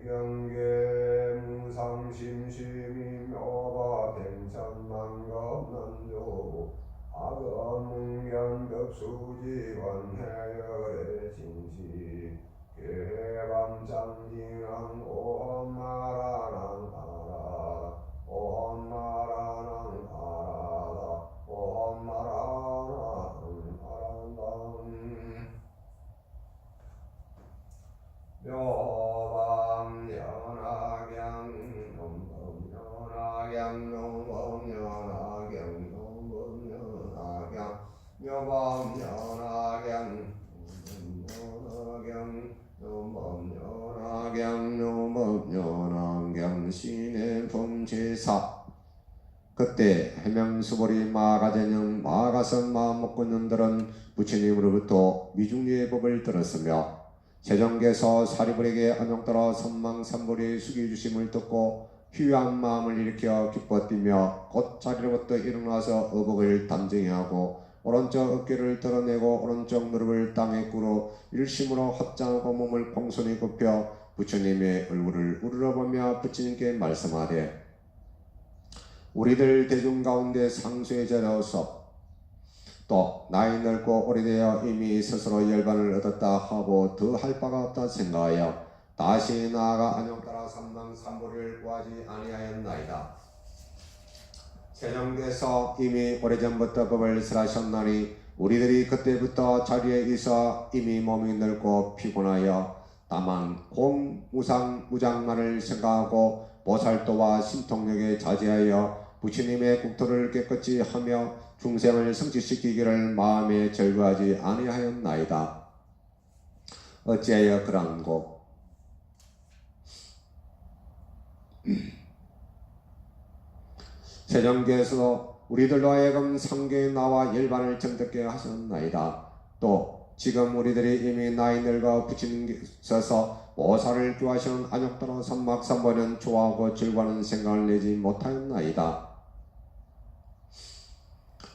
경계 무상심심이묘바 댕천만겁난조 악언문견급수지원 해열의 징시 계밤장징한 오험마라난 아라다 오험마라난 아라다 오험마라난 아라다 묘방연하경 놈범연하경 놈범연하경 놈범연하경 묘방연하경 놈범연하경 신의 범죄사 그때 해명수보리 마가전형 마가선 마목군님들은 부처님으로부터 미중류의 법을 들었으며 세종께서 사리불에게 안녕따라 선망삼보리 숙여주심을 듣고 휴양한 마음을 일으켜 기뻐 뛰며 곧 자리로부터 일어나서 의복을 단정히하고 오른쪽 어깨를 드러내고 오른쪽 무릎을 땅에 꿇어 일심으로 합장하고 몸을 공손히 굽혀 부처님의 얼굴을 우러러보며 부처님께 말씀하되 우리들 대중 가운데 상수에 자려서 또 나이 넓고 오래되어 이미 스스로 열반을 얻었다 하고 더 할 바가 없다 생각하여 다시 나아가 안녕따라 삼망삼보리를 구하지 아니하였나이다. 세종께서 이미 오래전부터 법을 설하셨나니 우리들이 그때부터 자리에 있어 이미 몸이 늙고 피곤하여 다만 공무상무장만을 생각하고 보살도와 신통력에 자제하여 부처님의 국토를 깨끗이 하며 중생을 성취시키기를 마음에 절거하지 아니하였나이다. 어찌하여 그러한고? 세종께서 우리들로 하여금 상교에 나와 열반을 정듣게 하셨나이다. 또 지금 우리들이 이미 나이 늙어 부처님께서 보살을 교하시는 안욕도로 선막삼보는 좋아하고 즐거워하는 생각을 내지 못하였나이다.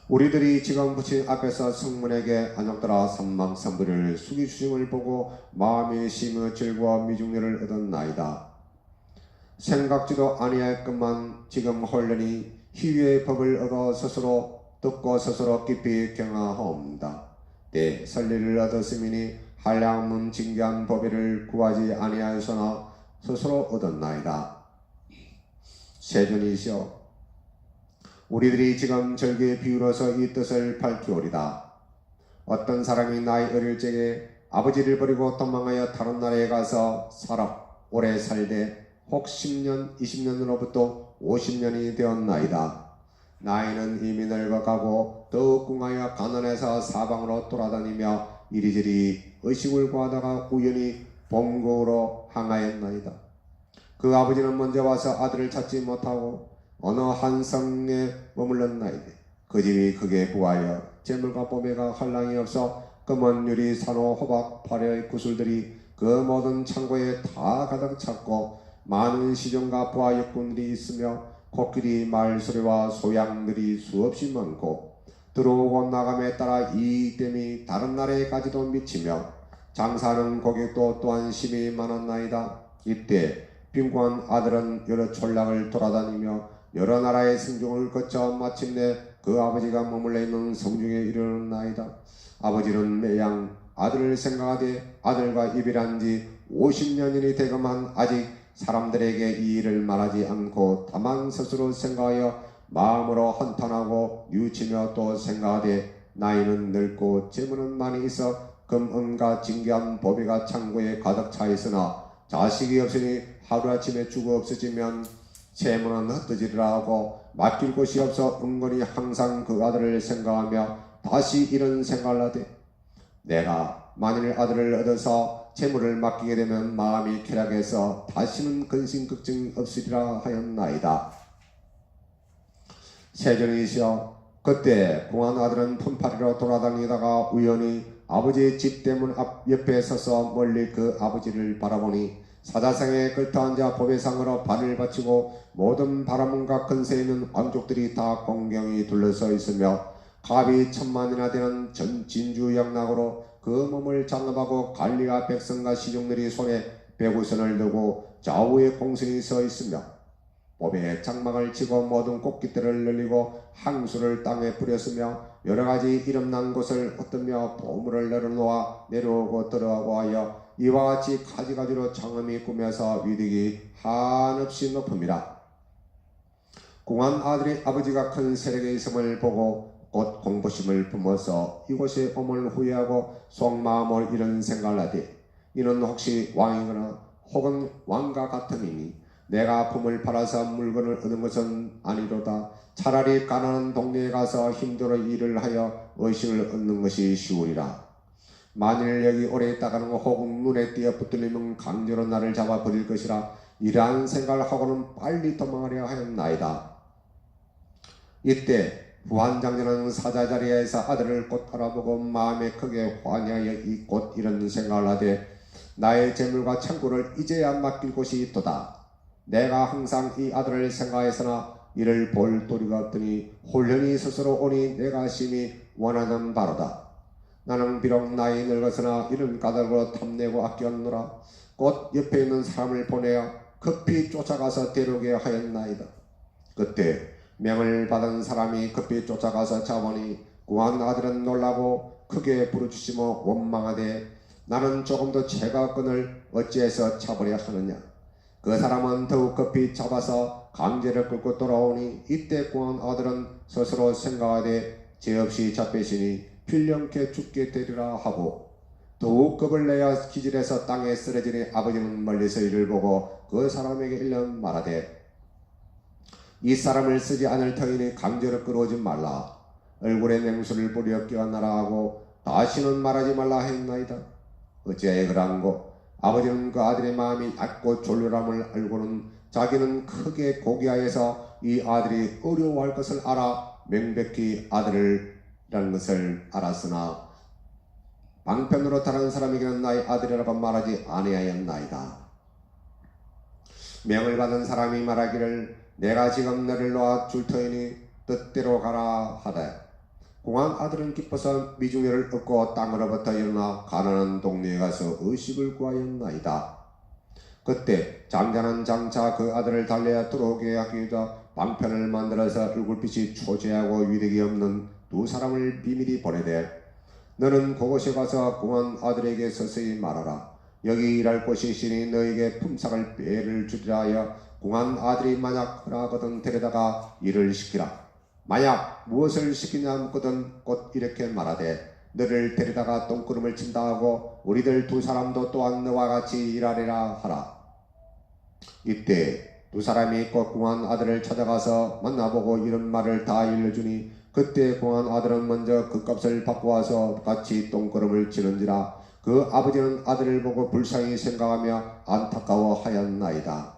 우리들이 지금 부처님 앞에서 성문에게 안녕따라 삼망삼보리를 숙이주심을 보고 마음이 심어 즐거워 미중류를 얻었나이다. 생각지도 아니할 것만 지금 홀련히 희유의 법을 얻어 스스로 듣고 스스로 깊이 경하옵니다. 때 설리를 얻었으니 한량문 징계한 법의를 구하지 아니하였으나 스스로 얻었나이다. 세존이시여 우리들이 지금 절기에 비유로서 이 뜻을 밝히오리다. 어떤 사람이 나이 어릴 적에 아버지를 버리고 도망하여 다른 나라에 가서 살아 오래 살되 혹 10년, 20년으로부터 50년이 되었나이다. 나이는 이미 늙어가고 더욱 궁하여 가난해서 사방으로 돌아다니며 이리저리 의식을 구하다가 우연히 본국으로 향하였나이다. 그 아버지는 먼저 와서 아들을 찾지 못하고 어느 한 성에 머물렀나이다. 그 집이 크게 부하여 재물과 보배가 한량이 없어 금은 유리 산호 호박 발효의 구슬들이 그 모든 창고에 다 가득 찼고 많은 시종과 부하 역군들이 있으며 코끼리 말소리와 소양들이 수없이 많고 들어오고 나감에 따라 이익됨이 다른 나라에까지도 미치며 장사하는 고객도 또한 심히 많았나이다. 이때 빈곤한 아들은 여러 촌락을 돌아다니며 여러 나라의 성중을 거쳐 마침내 그 아버지가 머물러 있는 성중에 이르렀나이다. 아버지는 매양 아들을 생각하되 아들과 이별한 지 50년이 되고만 아직 사람들에게 이 일을 말하지 않고 다만 스스로 생각하여 마음으로 한탄하고 뉘우치며 또 생각하되 나이는 늙고 재물은 많이 있어 금은과 진귀한 보배가 창고에 가득 차 있으나 자식이 없으니 하루아침에 죽어 없어지면 재물은 흩어지리라 하고 맡길 곳이 없어 은근히 항상 그 아들을 생각하며 다시 이런 생각을 하되 내가 만일 아들을 얻어서 재물을 맡기게 되면 마음이 쾌락해서 다시는 근심 걱정이 없으리라 하였나이다. 세존이시여 그때 궁한 아들은 품팔이로 돌아다니다가 우연히 아버지의 집 대문 앞 옆에 서서 멀리 그 아버지를 바라보니 사자상에 걸터앉아 보배상으로 발을 받치고 모든 바라문과 근세에 있는 왕족들이 다 공경이 둘러서 있으며 갑이 1000만이나 되는 전 진주 영락으로 그 몸을 장업하고 관리와 백성과 시종들이 손에 배구선을 두고 좌우에 공선이 서 있으며 봄에 장막을 치고 모든 꽃깃들을 늘리고 항수를 땅에 뿌렸으며 여러가지 이름난 곳을 흩으며 보물을 내려놓아 내려오고 들어가고 하여 이와 같이 가지가지로 장엄히 꾸며서 위득이 한없이 높음이라. 궁한 아들이 아버지가 큰 세력에 있음을 보고 곧 공포심을 품어서 이곳에 오물 후회하고 속마음을 이런 생각을 하되 이는 혹시 왕이거나 혹은 왕과 같음이니 내가 품을 팔아서 물건을 얻은 것은 아니로다. 차라리 가난한 동네에 가서 힘들어 일을 하여 의식을 얻는 것이 쉬우리라. 만일 여기 오래 있다가는 혹은 눈에 띄어 붙들리면 강제로 나를 잡아 버릴 것이라. 이러한 생각을 하고는 빨리 도망하려 하였나이다. 이때 부한장자는 사자자리에서 아들을 곧 알아보고 마음에 크게 환희하여 이 곧 이런 생각을 하되 나의 재물과 창고를 이제야 맡길 곳이 있도다. 내가 항상 이 아들을 생각해서나 이를 볼 도리가 없더니 홀련히 스스로 오니 내가 심히 원하는 바로다. 나는 비록 나이 늙었으나 이런 까닭으로 탐내고 아꼈노라. 곧 옆에 있는 사람을 보내어 급히 쫓아가서 데려오게 하였나이다. 그때 명을 받은 사람이 급히 쫓아가서 잡으니 구한 아들은 놀라고 크게 부르짖으며 원망하되 나는 조금도 죄가 없거늘 어찌해서 잡으려 하느냐. 그 사람은 더욱 급히 잡아서 강제를 끌고 돌아오니 이때 구한 아들은 스스로 생각하되 죄 없이 잡히시니 필령케 죽게 되리라 하고 더욱 겁을 내어 기질해서 땅에 쓰러지니 아버지는 멀리서 이를 보고 그 사람에게 일러 말하되 이 사람을 쓰지 않을 터이니 강제로 끌어오지 말라. 얼굴에 냉수를 뿌려 끼얹나라 하고 다시는 말하지 말라 했나이다. 어찌하여 그러한고 아버지는 그 아들의 마음이 얕고 졸렬함을 알고는 자기는 크게 고귀하여서 이 아들이 어려워할 것을 알아 명백히 아들이라는 것을 알았으나 방편으로 다른 사람에게는 나의 아들이라고 말하지 아니하였나이다. 명을 받은 사람이 말하기를 내가 지금 너를 놓아 줄 터이니 뜻대로 가라 하되 공한 아들은 기뻐서 미중여를 얻고 땅으로부터 일어나 가난한 동네에 가서 의식을 구하였나이다. 그때 장자는 장차 그 아들을 달래어 들어오게 하기 위해 방편을 만들어서 얼굴빛이 초췌하고 위력이 없는 두 사람을 비밀히 보내되 너는 그곳에 가서 공한 아들에게 서서히 말하라. 여기 일할 곳이 있으니 너에게 품삯을 배를 주리라 하여 공한 아들이 만약 허락하거든 데려다가 일을 시키라. 만약 무엇을 시키냐 묻거든 곧 이렇게 말하되 너를 데려다가 똥구름을 친다 하고 우리들 두 사람도 또한 너와 같이 일하리라 하라. 이때 두 사람이 곧 공한 아들을 찾아가서 만나보고 이런 말을 다 일러주니 그때 공한 아들은 먼저 그 값을 받고 와서 같이 똥구름을 치는지라 그 아버지는 아들을 보고 불쌍히 생각하며 안타까워하였나이다.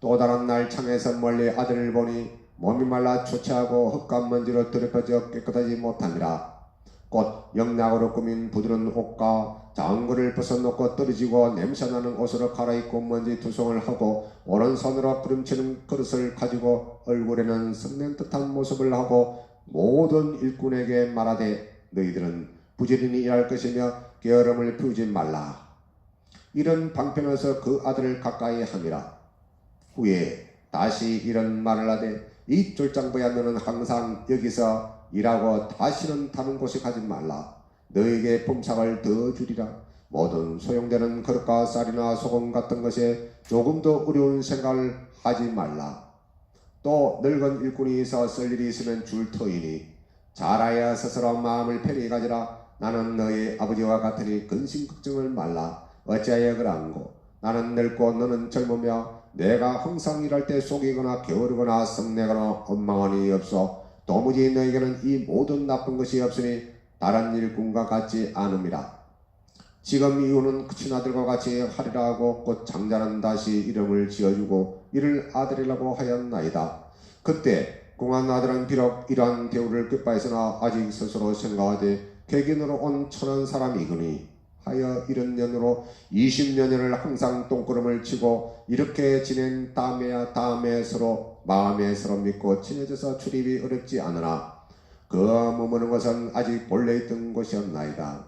또 다른 날 창에서 멀리 아들을 보니 몸이 말라 초췌하고 흙과 먼지로 더럽혀져 깨끗하지 못하니라. 곧 영락으로 꾸민 부드러운 옷과 장구를 벗어놓고 떨어지고 냄새나는 옷으로 갈아입고 먼지 투성을 하고 오른손으로 부름치는 그릇을 가지고 얼굴에는 썩는 듯한 모습을 하고 모든 일꾼에게 말하되 너희들은 부지런히 일할 것이며 게으름을 피우지 말라. 이런 방편에서 그 아들을 가까이 함이라. 후에 다시 이런 말을 하되 이 쫄장부야 너는 항상 여기서 일하고 다시는 다른 곳에 가지 말라. 너에게 품삯을 더 주리라. 모든 소용되는 그릇과 쌀이나 소금 같은 것에 조금도 어려운 생각을 하지 말라. 또 늙은 일꾼이 있어 쓸 일이 있으면 줄 터이니 잘하여 스스로 마음을 편히 가지라. 나는 너의 아버지와 같으니 근심 걱정을 말라. 어찌하여 그러한고 나는 늙고 너는 젊으며 내가 항상 일할 때 속이거나 게으르거나 성내거나 원망하니 없어 도무지 너에게는 이 모든 나쁜 것이 없으니 다른 일꾼과 같지 않음이라. 지금 이후는 친아들과 같이 하리라 하고 곧 장자는 다시 이름을 지어주고 이를 아들이라고 하였나이다. 그때 공한 아들은 비록 이러한 대우를 기뻐했으나 아직 스스로 생각하되 객인으로 온 천한 사람이거니 하여 이런 년으로 20년을 항상 똥구름을 치고 이렇게 지낸 다음에 서로 마음에 서로 믿고 친해져서 출입이 어렵지 않으나 그 머무는 것은 아직 본래 있던 곳이었나이다.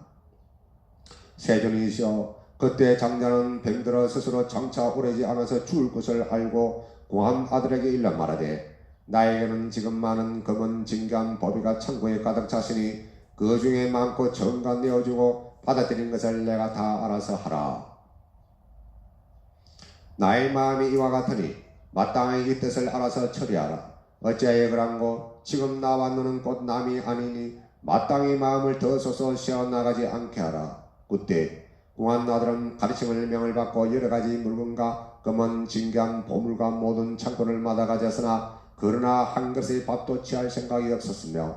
세존이시여 그때 장자는 병들어 스스로 장차 오래지 않아서 죽을 것을 알고 공한 아들에게 일러 말하되 나에게는 지금 많은 검은 진귀한 보배가 창고에 가득 차시니 그 중에 많고 정가 내어주고 받아들인 것을 내가 다 알아서 하라. 나의 마음이 이와 같으니 마땅히 이 뜻을 알아서 처리하라. 어찌하여 그란고 지금 나와 너는 곧 남이 아니니 마땅히 마음을 더 쏘서 쉬어나가지 않게 하라. 그때 공한 아들은 가르침을 명을 받고 여러가지 물건과 검은 진귀한 보물과 모든 창고를 마다 가졌으나 그러나 한 그릇의 밥도 취할 생각이 없었으며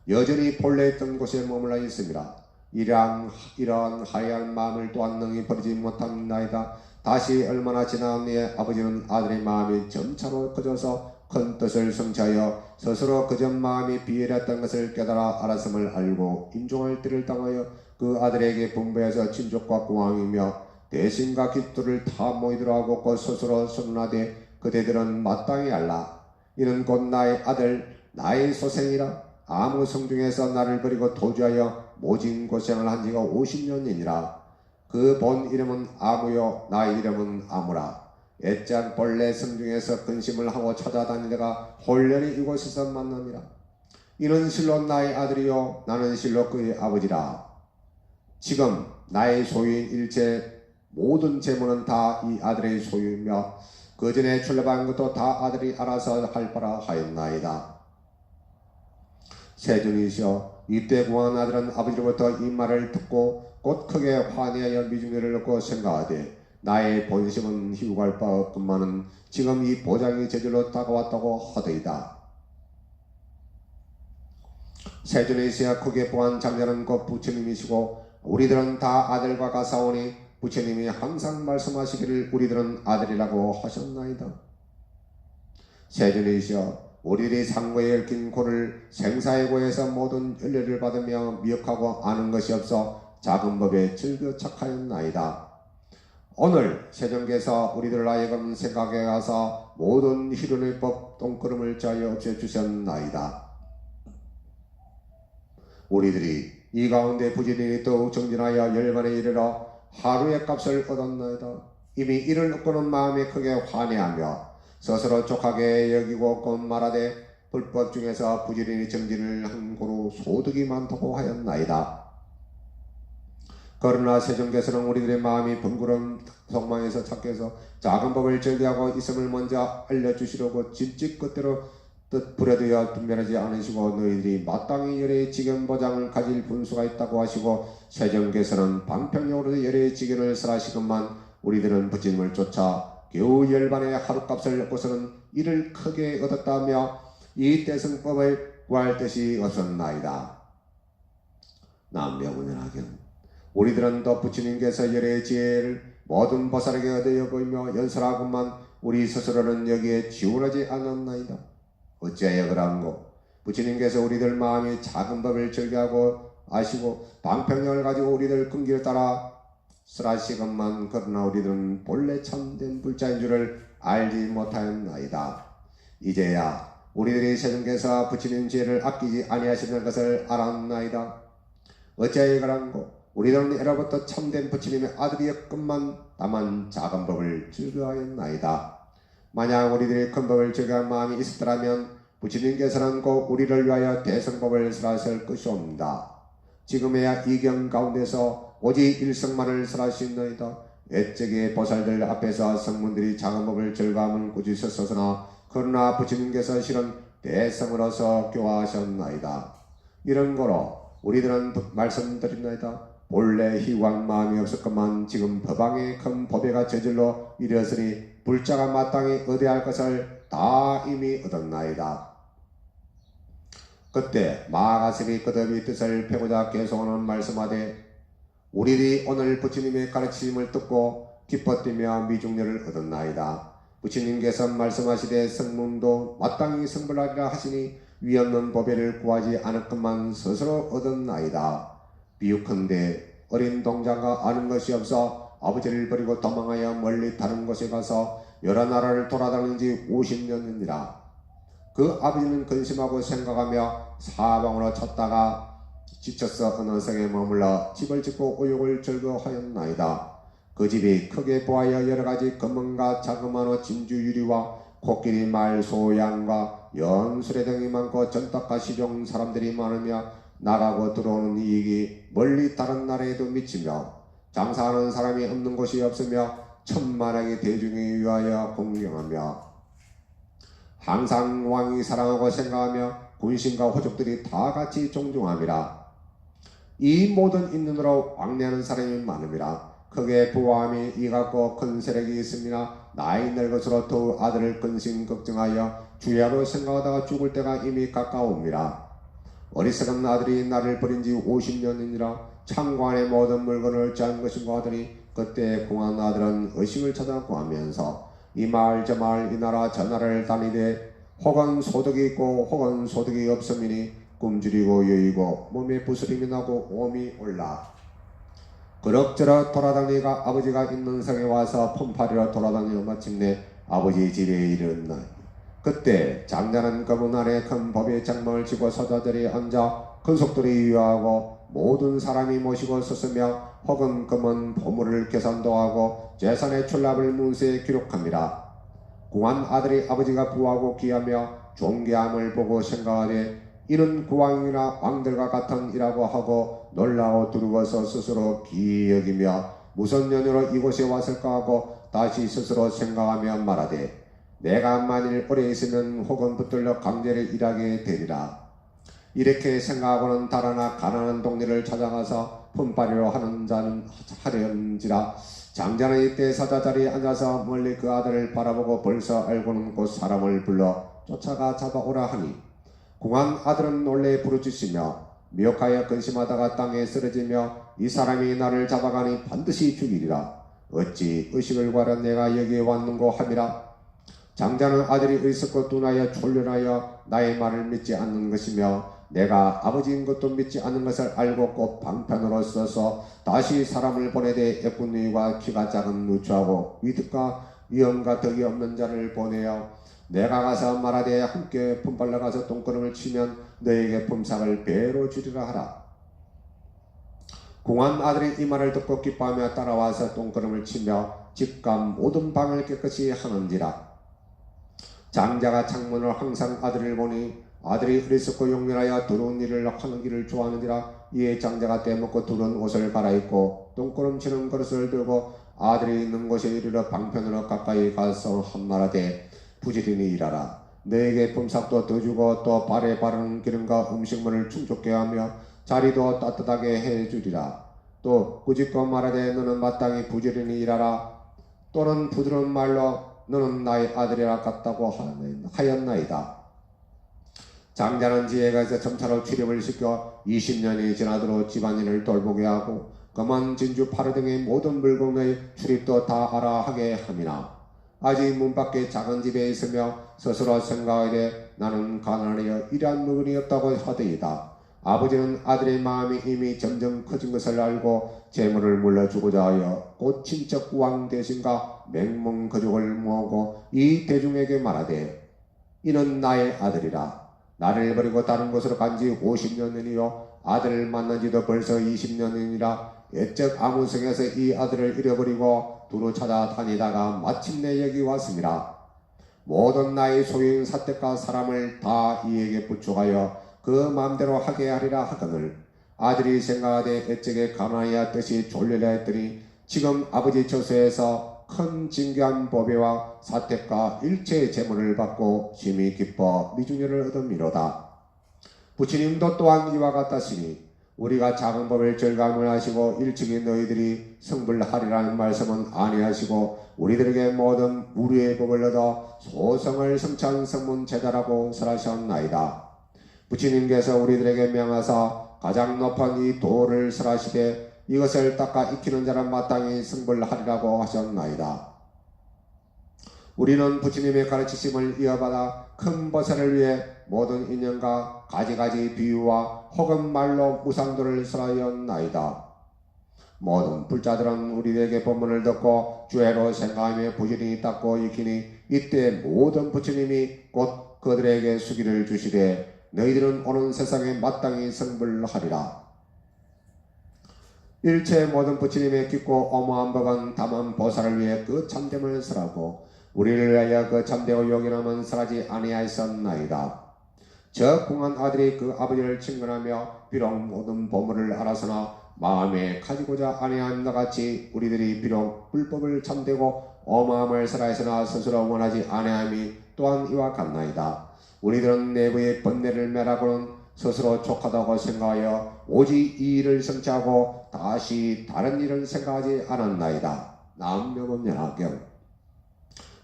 여전히 본래 있던 곳에 머물러 있습니다. 이러한 하얀 마음을 또한 능히 버리지 못합니다. 다시 얼마나 지난 후에 아버지는 아들의 마음이 점차로 커져서 큰 뜻을 성취하여 스스로 그전 마음이 비열했던 것을 깨달아 알았음을 알고 인종할 때를 당하여 그 아들에게 분부해서 친족과 공황이며 대신과 기도를 다 모이도록 하고 곧 스스로 선언하되 그대들은 마땅히 알라. 이는 곧 나의 아들 나의 소생이라. 아무 성중에서 나를 버리고 도주하여 모진 고생을 한 지가 50년이니라. 그 본 이름은 아무요 나의 이름은 아무라. 애짝 본래 성중에서 근심을 하고 찾아다니다가 홀련히 이곳에서 만납니다. 이는 실로 나의 아들이요 나는 실로 그의 아버지라. 지금 나의 소유인 일체 모든 재물은 다 이 아들의 소유이며 그 전에 출nhập 것도 다 아들이 알아서 할 바라 하였나이다. 세존이시여 이때 공한 아들은 아버지로부터 이 말을 듣고 곧 크게 환희하여 미중례를 얻고 생각하되 나의 본심은 희우갈 바 없건만은 지금 이 보장이 저절로 다가왔다고 하더이다. 세존이시여 크게 보한 장자는 곧 부처님이시고 우리들은 다 아들과 가사오니 부처님이 항상 말씀하시기를 우리들은 아들이라고 하셨나이다. 세존이시여 우리들이 상고에 얽힌 고를 생사의 고에서 모든 연례를 받으며 미혹하고 아는 것이 없어 작은 법에 즐겨 착하였나이다. 오늘 세존께서 우리들 하여금 생각에 가서 모든 희론의 법 똥걸음을 짜여 없애주셨나이다. 우리들이 이 가운데 부지런히 더욱 정진하여 열반에 이르러 하루의 값을 얻었나이다. 이미 이를 얻고는 마음이 크게 환해하며 스스로 족하게 여기고 곧 말하되 불법 중에서 부지런히 정진을 한 고로 소득이 많다고 하였나이다. 그러나 세존께서는 우리들의 마음이 번거로운 속망에서 착해서 작은 법을 즐겨하고 있음을 먼저 알려주시려고 진즉 그대로 뜻 부려두어 분별하지 않으시고 너희들이 마땅히 열의 직견 보장을 가질 분수가 있다고 하시고 세존께서는 방편용으로 열의 직견을 설하시건만 우리들은 부처님을 쫓아 겨우 열반의 하룻값을 얻고서는 이를 크게 얻었다며 이 대승법을 구할 뜻이 없었나이다. 남명운연하견 우리들은 또 부처님께서 열의 지혜를 모든 보살에게 얻어 보이며 연설하건만 우리 스스로는 여기에 지원하지 않았나이다. 어찌하여 그런고 부처님께서 우리들 마음이 작은 법을 즐겨하고 아시고 방편령을 가지고 우리들 근기를 따라 설하시건만 그러나 우리들은 본래 참된 불자인 줄을 알지 못하였나이다. 이제야 우리들이 세존께서 부처님 지혜를 아끼지 아니하시는 것을 알았나이다. 어찌하여 그런고 우리들은 예로부터 참된 부처님의 아들이었건만 다만 작은 법을 즐겨하였나이다. 만약 우리들이 큰 법을 즐겨할 마음이 있었더라면 부처님께서는 곧 우리를 위하여 대성법을 설하실 것이옵니다. 지금에야 이경 가운데서 오직 일성만을 설하시나이다. 애적의 보살들 앞에서 성문들이 작은 법을 즐거함을 꾸짖었으나 그러나 부처님께서 실은 대성으로서 교화하셨나이다. 이런 거로 우리들은 말씀드립나이다. 본래 희왕 마음이 없었건만 지금 법왕의 큰 법회가 저절로 이르렀으니 불자가 마땅히 얻어야 할 것을 다 이미 얻었나이다. 그때 마가스비 끝없이 뜻을 펴고자 계속하는 말씀하되 우리들이 오늘 부처님의 가르침을 듣고 기뻐 뛰며 미중렬을 얻었나이다. 부처님께서 말씀하시되 성문도 마땅히 성불하리라 하시니 위없는 보배를 구하지 않았건만 스스로 얻었나이다. 비유컨대 어린 동자가 아는 것이 없어 아버지를 버리고 도망하여 멀리 다른 곳에 가서 여러 나라를 돌아다닌 지 50년이니라. 그 아버지는 근심하고 생각하며 사방으로 찾다가 지쳐서 어느 성에 머물러 집을 짓고 의욕을 즐거워하였나이다. 그 집이 크게 보아여 여러 가지 금은과 자그마한 진주 유리와 코끼리 말 소양과 연수레 등이 많고 전탁과 시종 사람들이 많으며 나가고 들어오는 이익이 멀리 다른 나라에도 미치며 장사하는 사람이 없는 곳이 없으며 천만하게 대중에 위하여 공경하며 항상 왕이 사랑하고 생각하며 군신과 호족들이 다 같이 존중함이라. 이 모든 인연으로 왕래하는 사람이 많음이라. 크게 부함이 이같고 큰 세력이 있음이나 나이 늙었으로 더욱 아들을 근심 걱정하여 주야로 생각하다가 죽을 때가 이미 가까움이라. 어리석은 아들이 나를 버린 지 50년이니라. 창고안의 모든 물건을 짠 것인가 하더니 그때 공한 아들은 의식을 찾아 구하면서 이 마을 저 마을 이 나라 저 나라를 다니되 혹은 소득이 있고 혹은 소득이 없음이니 굶주리고 여이고 몸에 부스림이 나고 몸이 올라 그럭저럭 돌아다니가 아버지가 있는 성에 와서 폼파리로 돌아다니며 마침내 아버지 집에 이르렀나니 그때 장자는 검은 안에 큰 법의 장막을 지고 서자들이 앉아 근속들이 위하고 모든 사람이 모시고 섰으며 혹은 금은 보물을 계산도 하고 재산의 출납을 문서에 기록합니다. 공한 아들이 아버지가 부하고 귀하며 존귀함을 보고 생각하되 이는 구왕이나 왕들과 같은 이라고 하고 놀라고 두려워서 스스로 기이 여기며 무슨 연유로 이곳에 왔을까 하고 다시 스스로 생각하며 말하되 내가 만일 오래 있으면 혹은 붙들려 강제로 일하게 되리라. 이렇게 생각하고는 달아나 가난한 동네를 찾아가서 품바리로 하는 자는 하려는지라. 장자는 이때 사자 자리에 앉아서 멀리 그 아들을 바라보고 벌써 알고는 곧 사람을 불러 쫓아가 잡아오라 하니 공한 아들은 놀래 부르짖으며 미혹하여 근심하다가 땅에 쓰러지며 이 사람이 나를 잡아가니 반드시 죽이리라. 어찌 의식을 구하러 내가 여기에 왔는고 함이라. 장자는 아들이 의석고 둔하여 졸련하여 나의 말을 믿지 않는 것이며 내가 아버지인 것도 믿지 않는 것을 알고 꼭 방편으로 써서 다시 사람을 보내되 애꾼이와 키가 작은 누추하고 위득과 위엄과 덕이 없는 자를 보내어 내가 가서 말하되 함께 품발러 가서 똥걸음을 치면 너에게 품삯을 배로 주리라 하라. 공한 아들이 이 말을 듣고 기뻐하며 따라와서 똥걸음을 치며 집감 모든 방을 깨끗이 하는지라. 장자가 창문을 항상 아들을 보니 아들이 어리석고 용렬하여 더러운 일을 하는 길을 좋아하는지라. 이에 장자가 떼먹고 두른 옷을 갈아입고 똥구름 치는 그릇을 들고 아들이 있는 곳에 이르러 방편으로 가까이 가서 한말하되 부지런히 일하라. 너에게 품삯도 더 주고 또 발에 바르는 기름과 음식물을 충족케 하며 자리도 따뜻하게 해주리라. 또 꾸짖고 말하되 너는 마땅히 부지런히 일하라. 또는 부드러운 말로 너는 나의 아들이라 같다고 하였나이다. 장자는 지혜가 있어 점차로 출입을 시켜 20년이 지나도록 집안일을 돌보게 하고 금은 진주 파르 등의 모든 물건의 출입도 다 알아 하게 함이나 아직 문 밖에 작은 집에 있으며 스스로 생각하되 나는 가난하여 일한 물건이 없다고 하더이다. 아버지는 아들의 마음이 이미 점점 커진 것을 알고 재물을 물려주고자 하여 곧 친척 왕 대신과 맹문 거족을 모으고 이 대중에게 말하되 이는 나의 아들이라. 나를 버리고 다른 곳으로 간 지 50년이요 아들을 만난 지도 벌써 20년이니라. 옛적 아무성에서 이 아들을 잃어버리고 두루 찾아다니다가 마침내 여기 왔습니다. 모든 나의 소유인 사택과 사람을 다 이에게 부축하여 그 마음대로 하게 하리라 하거늘 아들이 생각하되 옛적에 가난하여 뜻이 졸려라 했더니 지금 아버지 처소에서 큰 진귀한 보배와 사택과 일체의 재물을 받고 심히 기뻐 미중년을 얻음이로다. 부처님도 또한 이와 같다시니 우리가 작은 법을 절감을 하시고 일찍이 너희들이 성불하리라는 말씀은 아니하시고 우리들에게 모든 무료의 법을 얻어 소성을 성찬 성문 제자라고 설하셨나이다. 부처님께서 우리들에게 명하사 가장 높은 이 도를 설하시되 이것을 닦아 익히는 자는 마땅히 성불하리라고 하셨나이다. 우리는 부처님의 가르치심을 이어받아 큰 보살을 위해 모든 인연과 가지가지 비유와 혹은 말로 무상도를 설하였나이다. 모든 불자들은 우리에게 법문을 듣고 주애로 생각하며 부지런히 닦고 익히니 이때 모든 부처님이 곧 그들에게 수기를 주시되 너희들은 오는 세상에 마땅히 성불하리라. 일체 모든 부처님의 깊고 어마한 법은 다만 보살을 위해 그 참됨을 설하고 우리를 위하여 그 참되고 용이함은 설하지 아니하였나이다. 저 궁한 아들이 그 아버지를 친근하며 비록 모든 보물을 알아서나 마음에 가지고자 아니함과 같이 우리들이 비록 불법을 참되고 어마함을 설하였으나 스스로 원하지 아니함이 또한 이와 같나이다. 우리들은 내부의 번뇌를 매라고는 스스로 족하다고 생각하여 오직 이 일을 성취하고 다시 다른 일을 생각하지 않았나이다. 남묘법연화경.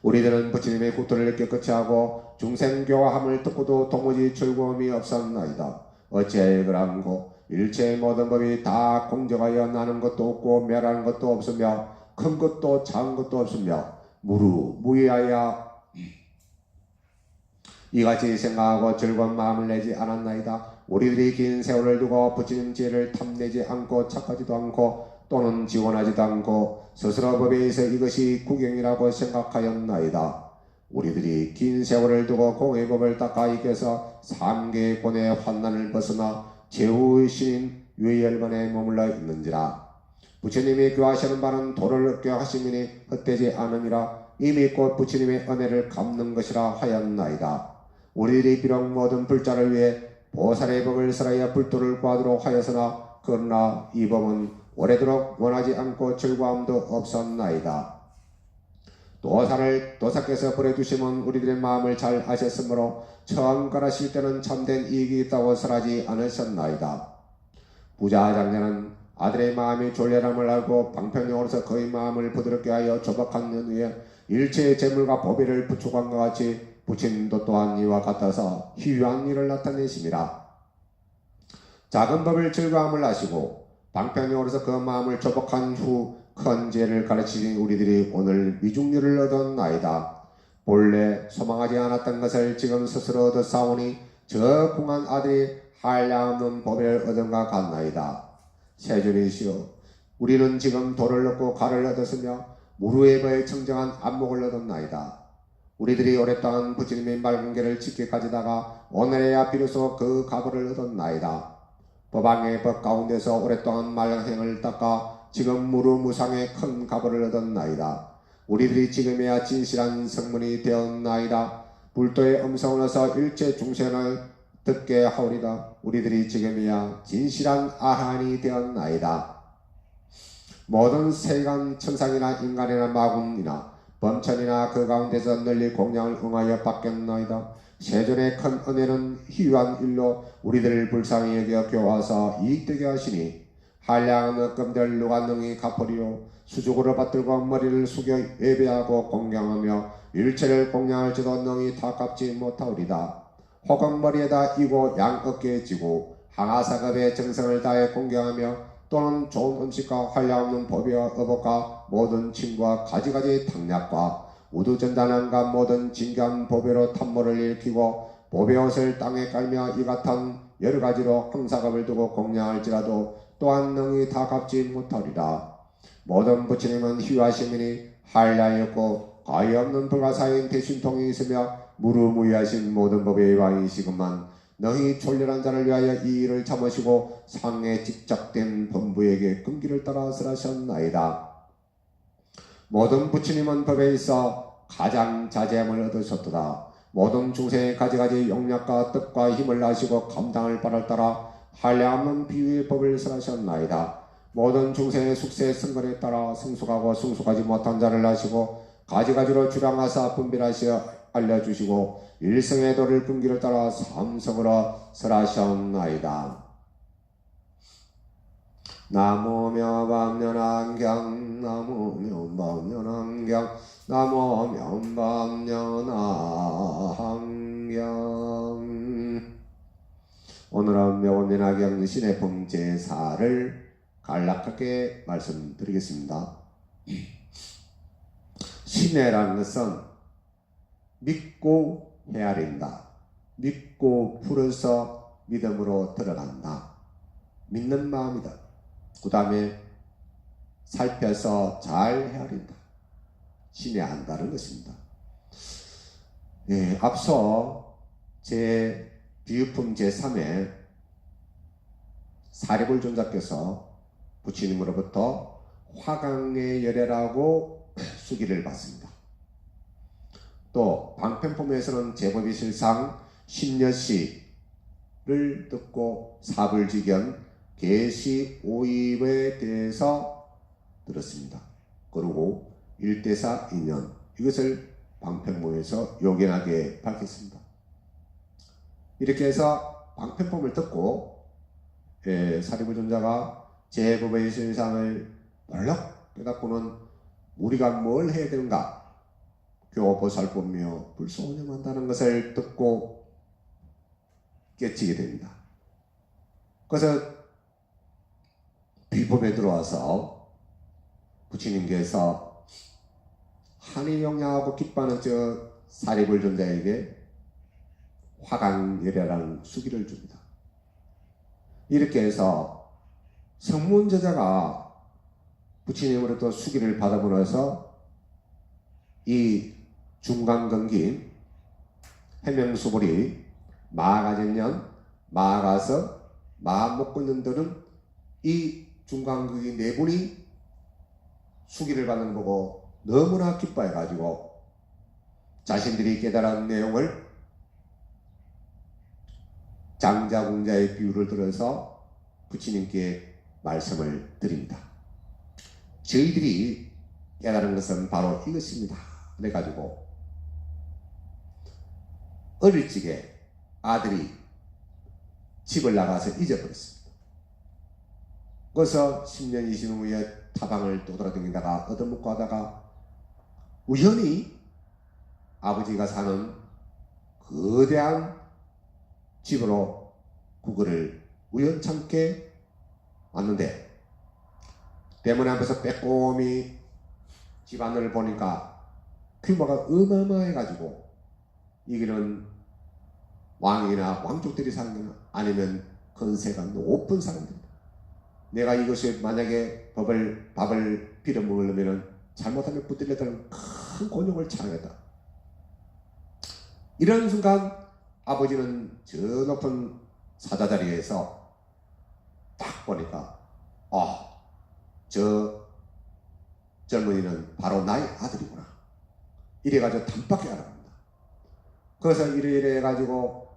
우리들은 부처님의 구토를 깨끗이 하고 중생교화함을 듣고도 도무지 즐거움이 없었나이다. 어찌하여 그런고 일체의 모든 법이 다 공정하여 나는 것도 없고 멸하는 것도 없으며 큰 것도 작은 것도 없으며 무의하여 이같이 생각하고 즐거운 마음을 내지 않았나이다. 우리들이 긴 세월을 두고 부처님 지혜를 탐내지 않고 착하지도 않고 또는 지원하지도 않고 스스로 법에 의해서 이것이 구경이라고 생각하였나이다. 우리들이 긴 세월을 두고 공의 법을 닦아 이겨서 삼계의 고뇌의 환난을 벗어나 제후의 신인 유열반에 머물러 있는지라. 부처님이 교하시는 바는 도를 얻게 하심이니 헛되지 않음이라. 이미 곧 부처님의 은혜를 갚는 것이라 하였나이다. 우리들이 비록 모든 불자를 위해 보살의 법을 설하여 불도를 구하도록 하였으나 그러나 이 법은 오래도록 원하지 않고 즐거움도 없었나이다. 도사께서 보내주시면 우리들의 마음을 잘 아셨으므로 처음 가라실 때는 참된 이익이 있다고 설하지 않으셨나이다. 부자 장자는 아들의 마음이 졸렬함을 알고 방편용으로서 그의 마음을 부드럽게 하여 조박한 후에 일체의 재물과 보배를 부축한 것 같이 부처님도 또한 이와 같아서 희유한 일을 나타내심이라. 작은 법을 즐거움을 하시고 방편용으로서 그 마음을 조박한 후 큰 죄를 가르치신 우리들이 오늘 미중류를 얻었나이다. 본래 소망하지 않았던 것을 지금 스스로 얻었사오니 저 궁한 아들이 한량없는 보배를 얻은 것 같나이다. 세존이시여, 우리는 지금 도를 얻고 가를 얻었으며 무루에버의 청정한 안목을 얻었나이다. 우리들이 오랫동안 부처님의 맑은 길을 지켜가지다가 오늘에야 비로소 그 가보를 얻었나이다. 법왕의 법 가운데서 오랫동안 맑은 행을 닦아 지금 무루무상의 큰 가보를 얻었나이다. 우리들이 지금에야 진실한 성문이 되었나이다. 불도의 음성을 얻어 일체 중생을 듣게 하오리다. 우리들이 지금이야 진실한 아한이 되었나이다. 모든 세간 천상이나 인간이나 마군이나 범천이나 그 가운데서 널리 공양을 응하여 받겠나이다. 세존의 큰 은혜는 희유한 일로 우리들을 불쌍히 여겨 교화서 이익되게 하시니 한량한 억금들 누가 능히 갚으리요. 수족으로 받들고 머리를 숙여 예배하고 공경하며 일체를 공양할지도 능히 다 갚지 못하오리다. 혹은 머리에다 이고 양 어깨에 쥐고 항아사급의 정성을 다해 공경하며 또는 좋은 음식과 한량없는 법이와 어복과 모든 친구와 가지가지 탕약과 우두전단함과 모든 진귀한 보배로 탐모를 일으키고 보배 옷을 땅에 깔며 이 같은 여러 가지로 항사갑을 두고 공양할지라도 또한 능히 다 갚지 못하리라. 모든 부처님은 희유하심이니 한량이었고 가히 없는 불가사인 대신통이 있으며 무루무이하신 모든 법의 왕이시구만. 너희 졸렬한 자를 위하여 이 일을 참으시고 상에 집착된 범부에게 끈기를 따라 설하셨나이다. 모든 부처님은 법에 있어 가장 자제함을 얻으셨도다. 모든 중생의 가지가지 용량과 뜻과 힘을 아시고 감당을 바를 따라 한량없는 비유의 법을 설하셨나이다. 모든 중생의 숙세 승건에 따라 성숙하고 성숙하지 못한 자를 아시고 가지가지로 주량하사 분별하시어 알려주시고 일성의 도를 끈기를 따라 삼성으로 설하셨나이다. 나무명방년한경 나무명방년한경 나무명방년한경. 오늘은 묘원면화경 신해품 제4를 간략하게 말씀드리겠습니다. 신해라는 것은 믿고 헤아린다. 믿고 풀어서 믿음으로 들어간다. 믿는 마음이다. 그 다음에 살펴서 잘 헤아린다. 신뢰한다는 것입니다. 앞서 비유품 제3에 사리불존자께서 부처님으로부터 화강의 열애라고 수기를 받습니다. 또 방편품에서는 제법이 실상 신여시를 듣고 사불지견 계시 오입에 대해서 들었습니다. 그리고 일대사 인연 이것을 방편모에서 요긴하게 밝혔습니다. 이렇게 해서 방편품을 듣고 사리부존자가 제법의 실상을 벌럭 깨닫고는 우리가 뭘 해야 되는가? 교보살펴며 불소운영한다는 것을 듣고 깨치게 됩니다. 그래서 비법에 들어와서 부처님께서 한의용량하고 기뻐하는 저 사리불존자에게 화강열애라는 수기를 줍니다. 이렇게 해서 성문제자가 부처님으로부터 수기를 받아보고 나서 이 중간근기 해명수불이 마가전년, 마가서, 마목근년들은 이 중간근기 네 분이 수기를 받는 거 보고 너무나 기뻐해가지고 자신들이 깨달은 내용을 장자궁자의 비유를 들어서 부처님께 말씀을 드립니다. 저희들이 깨달은 것은 바로 이것입니다. 그래가지고 어릴 적에 아들이 집을 나가서 잊어버렸습니다. 그래서 10년 20년 후에 타방을 떠돌아다니다가 얻어먹고 하다가 우연히 아버지가 사는 거대한 집으로 그거를 우연찮게 왔는데 대문 앞에서 빼꼼히 집안을 보니까 규모가 어마어마해가지고 이거는 왕이나 왕족들이 사는 거나 아니면 건세가 높은 사람들이다. 내가 이것이 만약에 밥을 빌어 먹으려면 잘못하면 붙들렸다는 큰 곤욕을 치르겠다. 이런 순간 아버지는 저 높은 사자자리에서 딱 보니까 저 젊은이는 바로 나의 아들이구나. 이래가지고 단박에 알아갑니다. 그래서 이래 해가지고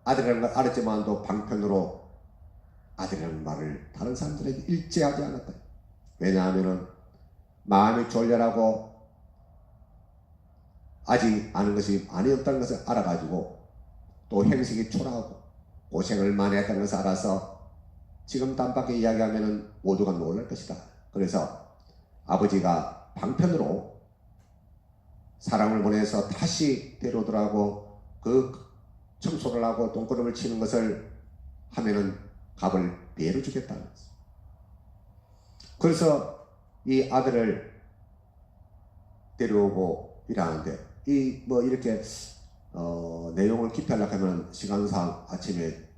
아들이라는 걸 알았지만도 방편으로 아들이라는 말을 다른 사람들에게 일제하지 않았다. 왜냐하면 마음이 졸렬하고 아직 아는 것이 많이 없다는 것을 알아가지고 또 행색이 초라하고 고생을 많이 했다는 것을 알아서 지금 단박에 이야기하면 모두가 놀랄 것이다. 그래서 아버지가 방편으로 사람을 보내서 다시 데려오더라고 그 청소를 하고 똥구름을 치는 것을 하면은 값을 배로 주겠다는 거죠. 그래서 이 아들을 데려오고 일하는데 이 뭐 이렇게 내용을 깊이 하려고 하면 시간상 아침에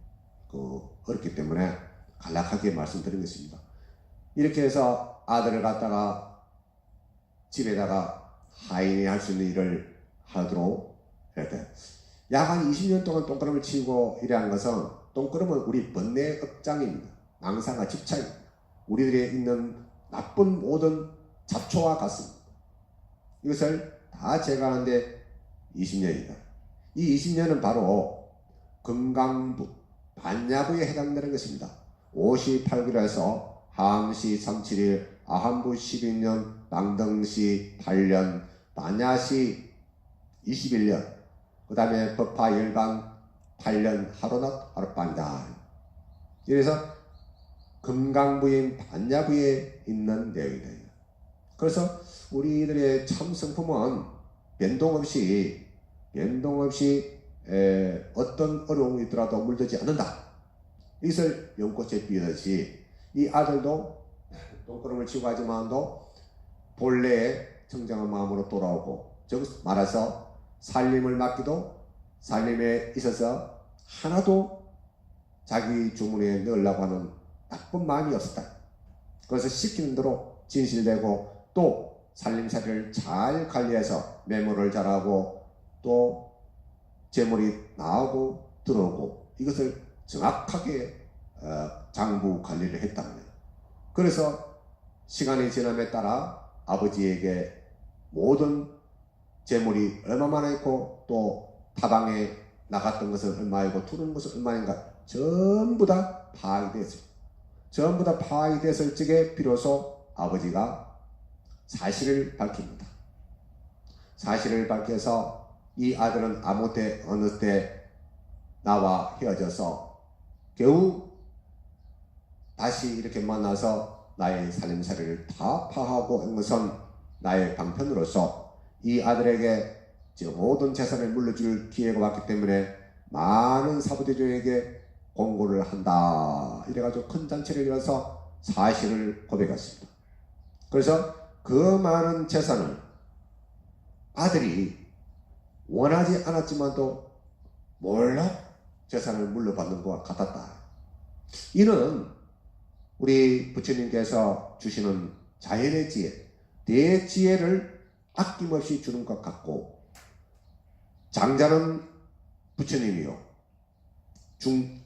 어렵기 때문에 간략하게 말씀드린 것입니다. 이렇게 해서 아들을 갖다가 집에다가 하인이 할 수 있는 일을 하도록 이렇게 약 한 20년 동안 똥구름을 치고 일한 것은 똥구름은 우리 번뇌의 업장입니다. 망상과 집착입니다. 우리들에 있는 나쁜 모든 잡초와 같습니다. 이것을 다 제거하는데 20년이다. 이 20년은 바로 금강부, 반야부에 해당되는 것입니다. 58기로에서 하암시 37일, 아함부 12년, 망등시 8년, 반야시 21년, 그 다음에 법화 열반 8년 하루낮 하룻밤이다. 그래서 금강부인 반야부에 있는 내용이다. 그래서 우리들의 참 성품은 변동 없이 어떤 어려움이 있더라도 물들지 않는다. 이것을 연꽃에 비유하듯이 이 아들도 똥구름을 치고 하지만도 본래의 청정한 마음으로 돌아오고 즉 말해서 살림을 맡기도 살림에 있어서 하나도 자기 주문에 넣으려고 하는 나쁜 마음이 없었다. 그래서 시키는 대로 진실되고 또 살림살이를 잘 관리해서 매몰을 잘하고 또 재물이 나오고 들어오고 이것을 정확하게 장부 관리를 했다는 거예요. 그래서 시간이 지남에 따라 아버지에게 모든 재물이 얼마나 있고 또 타방에 나갔던 것은 얼마이고 들어온 것은 얼마인가 전부 다 파악이 됐어요. 전부 다 파악이 됐을 적에 비로소 아버지가 사실을 밝힙니다. 사실을 밝혀서 이 아들은 아무 때 어느 때 나와 헤어져서 겨우 다시 이렇게 만나서 나의 살림살이를 다 파하고 한 것은 나의 방편으로서 이 아들에게 모든 재산을 물려줄 기회가 왔기 때문에 많은 사부대중에게 공고를 한다. 이래가지고 큰 잔치를 열어서 사실을 고백했습니다. 그래서 그 많은 재산을 아들이 원하지 않았지만도 몰라 재산을 물려받는 것과 같았다. 이는 우리 부처님께서 주시는 자연의 지혜, 내 지혜를 아낌없이 주는 것 같고, 장자는 부처님이요,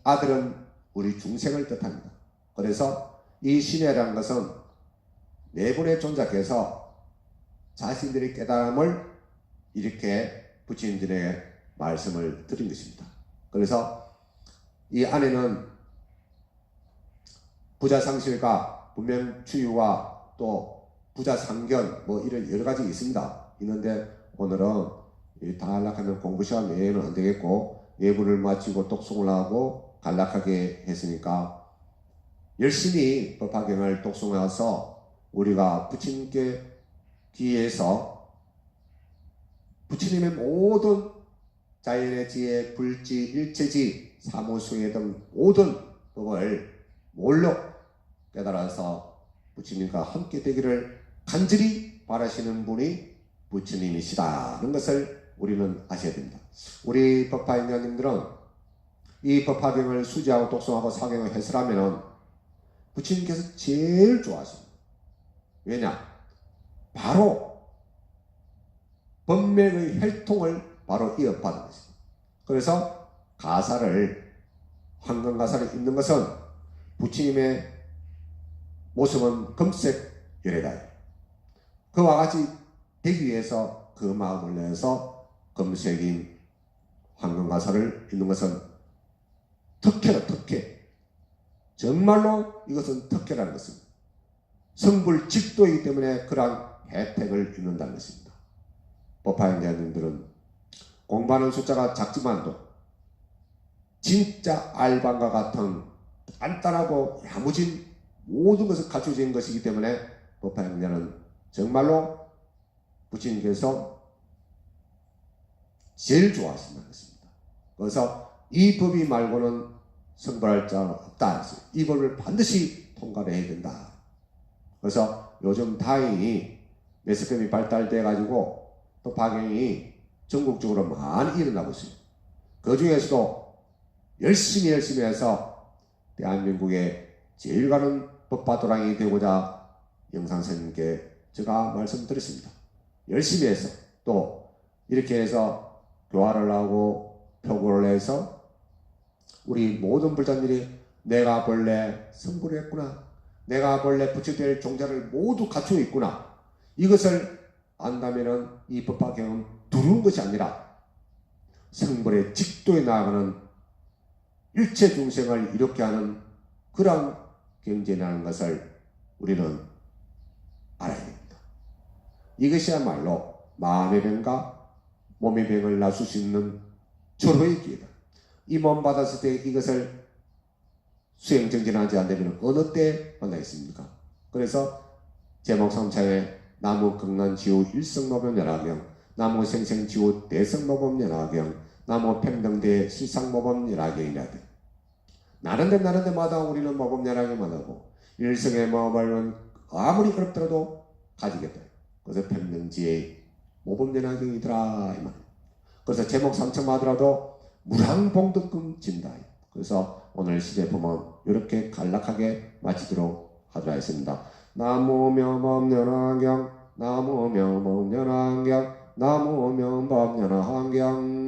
아들은 우리 중생을 뜻합니다. 그래서 이 신혜라는 것은 네 분의 존자께서 자신들의 깨달음을 이렇게 부처님들의 말씀을 드린 것입니다. 그래서 이 안에는 부자상실과 분명추유와 또 부자상견 뭐 이런 여러 가지 있습니다. 있는데 오늘은 다 안락하면 공부 시간 외에는 안 되겠고 예불을 마치고 독송을 하고 간략하게 했으니까 열심히 법화경을 독송해서 우리가 부처님께 기해서 부처님의 모든 자연의 지혜, 불지, 일체지, 사무수의 등 모든 법을 몰로 깨달아서 부처님과 함께 되기를 간절히 바라시는 분이 부처님이시다는 것을 우리는 아셔야 됩니다. 우리 법화인자님들은 이 법화경을 수지하고 독송하고 사경을 해설하면 부처님께서 제일 좋아하십니다. 왜냐? 바로 법맥의 혈통을 바로 이어받은 것입니다. 그래서 가사를 황금가사를 읽는 것은 부처님의 모습은 금색 열애다. 그와 같이 되기 위해서 그 마음을 내서 금색인 황금가사를 읽는 것은 특혜다. 특혜. 정말로 이것은 특혜라는 것입니다. 성불직도이기 때문에 그러한 혜택을 입는다는 것입니다. 법화인자님들은 공부하는 숫자가 작지만도 진짜 알방과 같은 단단하고 야무진 모든 것을 갖춰진 것이기 때문에 법화인자는 정말로 부처님께서 제일 좋아하신다는 것입니다. 그래서 이 법이 말고는 성불할 자는 없다. 이 법을 반드시 통과를 해야 된다. 그래서 요즘 다행히 매스컴이 발달돼 가지고 또 박영이 전국적으로 많이 일어나고 있습니다. 그 중에서도 열심히 해서 대한민국의 제일 가는 법화도랑이 되고자 영상선생님께 제가 말씀드렸습니다. 열심히 해서 또 이렇게 해서 교화를 하고 표고를 해서 우리 모든 불자들이 내가 본래 성불을 했구나, 내가 본래 부처될 종자를 모두 갖추고 있구나, 이것을 안다면은 이 법화경은 두려운 것이 아니라 성불의 직도에 나아가는 일체 중생을 이롭게 하는 그런 경전이라는 것을 우리는 알아야 됩니다. 이것이야말로 마음의 병과 몸의 병을 나술 수 있는 절호의 기회다. 이 몸 받았을 때 이것을 수행정진하지 않으면 어느 때 만나겠습니까? 그래서 제목 3차에 나무 극난지우 일성모범연화경, 나무 생생지우 대성모범연화경, 나무 평등대 실상모범연화경이라 돼. 나른데 마다 우리는 모범연화경만 하고 일성의 모범은 아무리 어렵더라도 가지겠다. 그래서 평등지의 모범연화경이더라 이 말. 그래서 제목 3층만 하더라도 무량봉덕금 진다. 그래서 오늘 시제품은 이렇게 간략하게 마치도록 하도록 하겠습니다. 나무명법연화경, 나무명법연화경, 나무명법연화경.